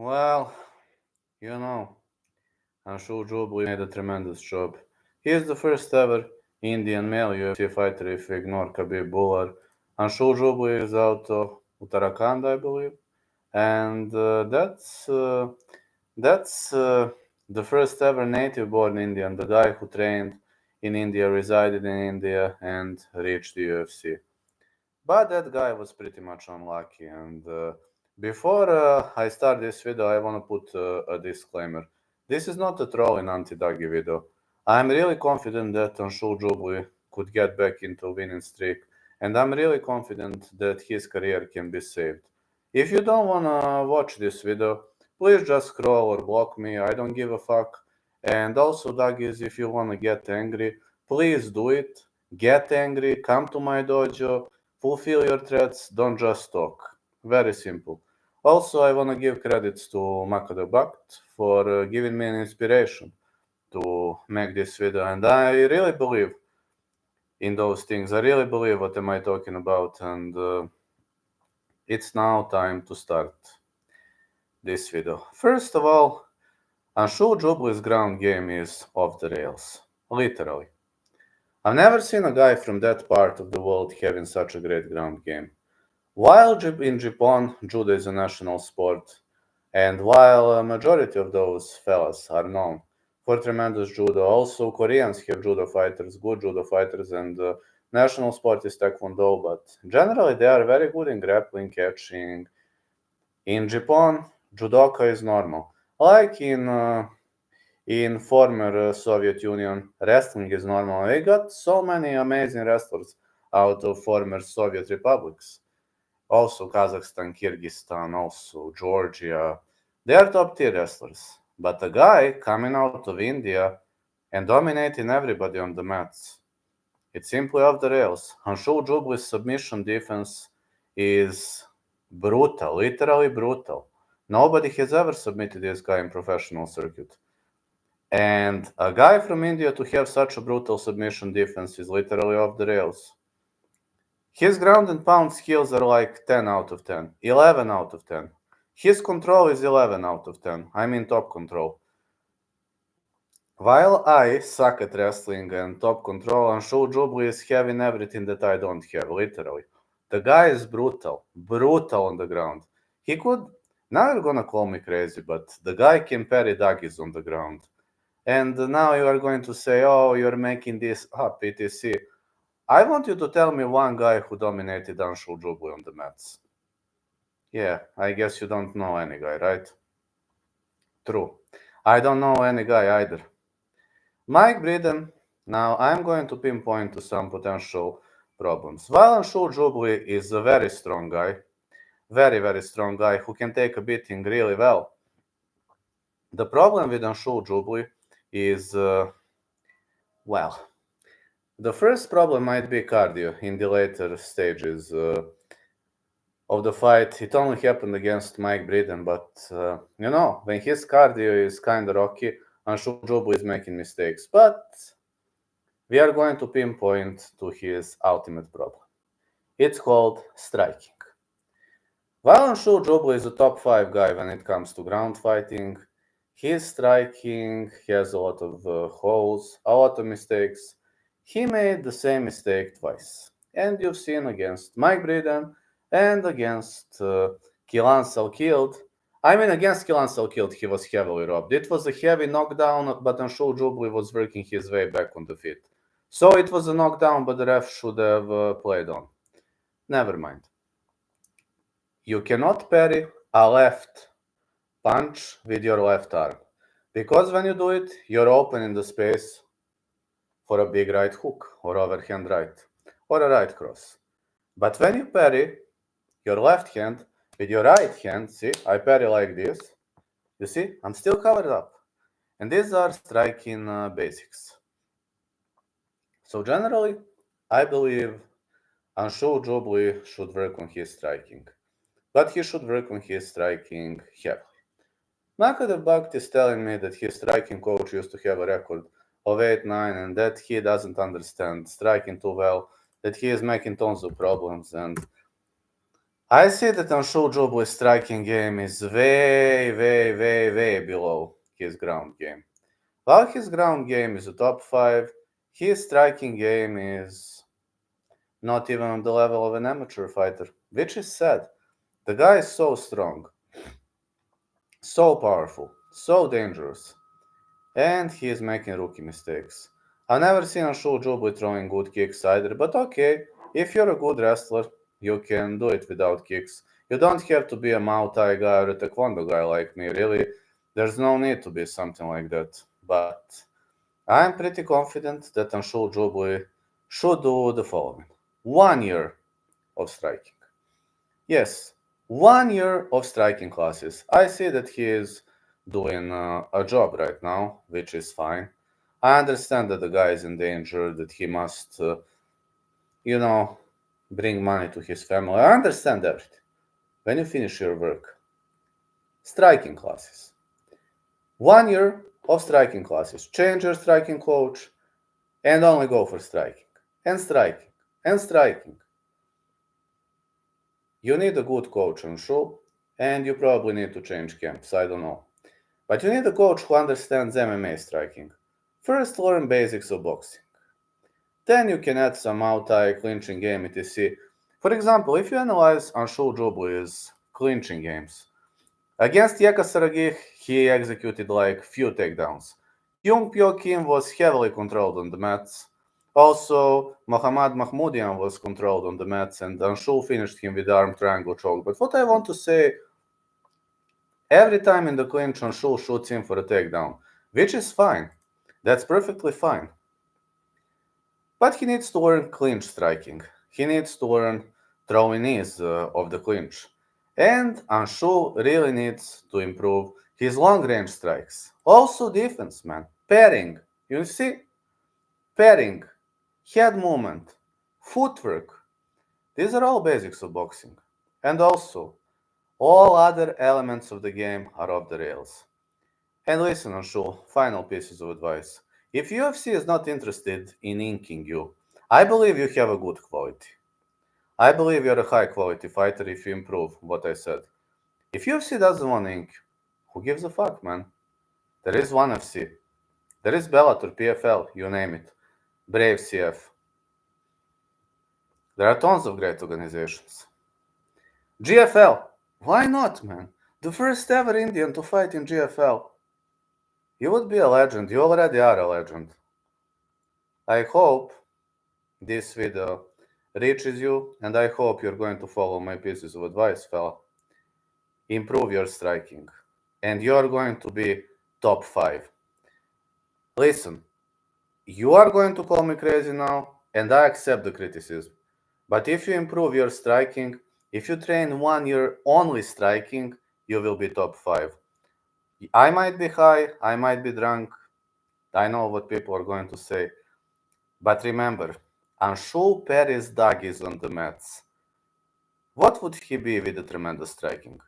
Well, you know, Anshul Jubli made a tremendous job. He is the first ever Indian male UFC fighter if we ignore Khabib Bhullar. Anshul Jubli is out of Uttarakhand, I believe, and that's the first ever native-born Indian, the guy who trained in India, resided in India, and reached the UFC. But that guy was pretty much unlucky. And before I start this video, I want to put a disclaimer. This is not a trolling anti-Dagi video. I'm really confident that Anshul Jubli could get back into a winning streak, and I'm really confident that his career can be saved. If you don't want to watch this video, please just scroll or block me. I don't give a fuck. And also, Daggies, if you want to get angry, please do it. Get angry, come to my dojo, fulfill your threats, don't just talk. Very simple. Also, I want to give credits to Makada Bakt for giving me an inspiration to make this video, and I really believe in those things. I really believe what am I talking about, and it's now time to start this video. First of all, Anshul Jubli's ground game is off the rails, literally. I've never seen a guy from that part of the world having such a great ground game. While in Japan, judo is a national sport, and while a majority of those fellas are known for tremendous judo, also Koreans have judo fighters, good judo fighters, and national sport is taekwondo, but generally they are very good in grappling, catching. In Japan, judoka is normal. Like in former Soviet Union, wrestling is normal. We got so many amazing wrestlers out of former Soviet republics. Also Kazakhstan, Kyrgyzstan, also Georgia. They are top tier wrestlers. But a guy coming out of India and dominating everybody on the mats, it's simply off the rails. Anshul Jubli's submission defense is brutal, literally brutal. Nobody has ever submitted this guy in professional circuit. And a guy from India to have such a brutal submission defense is literally off the rails. His ground and pound skills are like 10 out of 10, 11 out of 10. His control is 11 out of 10. I mean top control. While I suck at wrestling and top control, Anshul Jubli is having everything that I don't have, literally. The guy is brutal, brutal on the ground. He could, now you're gonna call me crazy, but the guy can parry doggies on the ground. And now you are going to say, oh, you're making this up, etc. I want you to tell me one guy who dominated Anshul Jubli on the mats. Yeah, I guess you don't know any guy, right? True. I don't know any guy either. Mike Breeden, now I'm going to pinpoint to some potential problems. While Anshul Jubli is a very strong guy, very, very strong guy who can take a beating really well, the problem with Anshul Jubli is, well, the first problem might be cardio in the later stages of the fight. It only happened against Mike Breeden, but when his cardio is kind of rocky, Anshul Jubli is making mistakes. But we are going to pinpoint to his ultimate problem. It's called striking. While Anshul Jubli is a top 5 guy when it comes to ground fighting, his striking has a lot of holes, a lot of mistakes. He made the same mistake twice. And you've seen against Mike Breeden and against Kilan Salkild. I mean, against Kilan Salkild, he was heavily robbed. It was a heavy knockdown, but Anshul Jubli was working his way back on the feet. So it was a knockdown, but the ref should have played on. Never mind. You cannot parry a left punch with your left arm. Because when you do it, you're opening the space for a big right hook or overhand right or a right cross. But when you parry your left hand with your right hand, see, I parry like this. You see, I'm still covered up. And these are striking basics. So generally, I believe Anshul Jubli should work on his striking. But he should work on his striking heavily. Makada Bhakt is telling me that his striking coach used to have a record of 8-9 and that he doesn't understand striking too well, that he is making tons of problems. And I see that Anshul Jubli's striking game is way, way, way, way below his ground game. While his ground game is a top 5, his striking game is not even on the level of an amateur fighter, which is sad. The guy is so strong, so powerful, so dangerous, and he is making rookie mistakes. I've never seen Anshul Jubli throwing good kicks either, but okay, if you're a good wrestler, you can do it without kicks. You don't have to be a Muay Thai guy or a Taekwondo guy like me, really. There's no need to be something like that. But I'm pretty confident that Anshul Jubli should do the following. 1 year of striking. Yes, 1 year of striking classes. I see that he is doing a job right now, which is fine. I understand that the guy is in danger, that he must, bring money to his family. I understand everything. When you finish your work, striking classes. 1 year of striking classes. Change your striking coach and only go for striking. And striking. And striking. You need a good coach on show, and you probably need to change camps, I don't know. But you need a coach who understands MMA striking. First, learn basics of boxing. Then you can add some Muay Thai, clinching game, etc. For example, if you analyze Anshul Jubli's clinching games, against Yeka Saragih, he executed like few takedowns. Kyung Pyo Kim was heavily controlled on the mats. Also, Mohammad Mahmoudian was controlled on the mats, and Anshul finished him with arm triangle choke. But what I want to say, every time in the clinch, Anshul shoots him for a takedown, which is fine. That's perfectly fine. But he needs to learn clinch striking. He needs to learn throwing knees of the clinch. And Anshul really needs to improve his long range strikes. Also defense, man. Pairing. You see? Pairing. Head movement. Footwork. These are all basics of boxing. And also, all other elements of the game are off the rails. And listen, Anshul, final pieces of advice. If UFC is not interested in inking you, I believe you have a good quality. I believe you're a high quality fighter if you improve what I said. If UFC doesn't want to ink you, who gives a fuck, man? There is ONE FC. There is Bellator, PFL, you name it. Brave CF. There are tons of great organizations. GFL. Why not, man? The first ever Indian to fight in GFL. You would be a legend. You already are a legend. I hope this video reaches you, and I hope you're going to follow my pieces of advice, fella. Improve your striking, and you're going to be top 5. Listen, you are going to call me crazy now, and I accept the criticism. But if you improve your striking, if you train 1 year only striking, you will be top 5. I might be high, I might be drunk, I know what people are going to say. But remember, Anshul Paris Dag is on the mats. What would he be with a tremendous striking?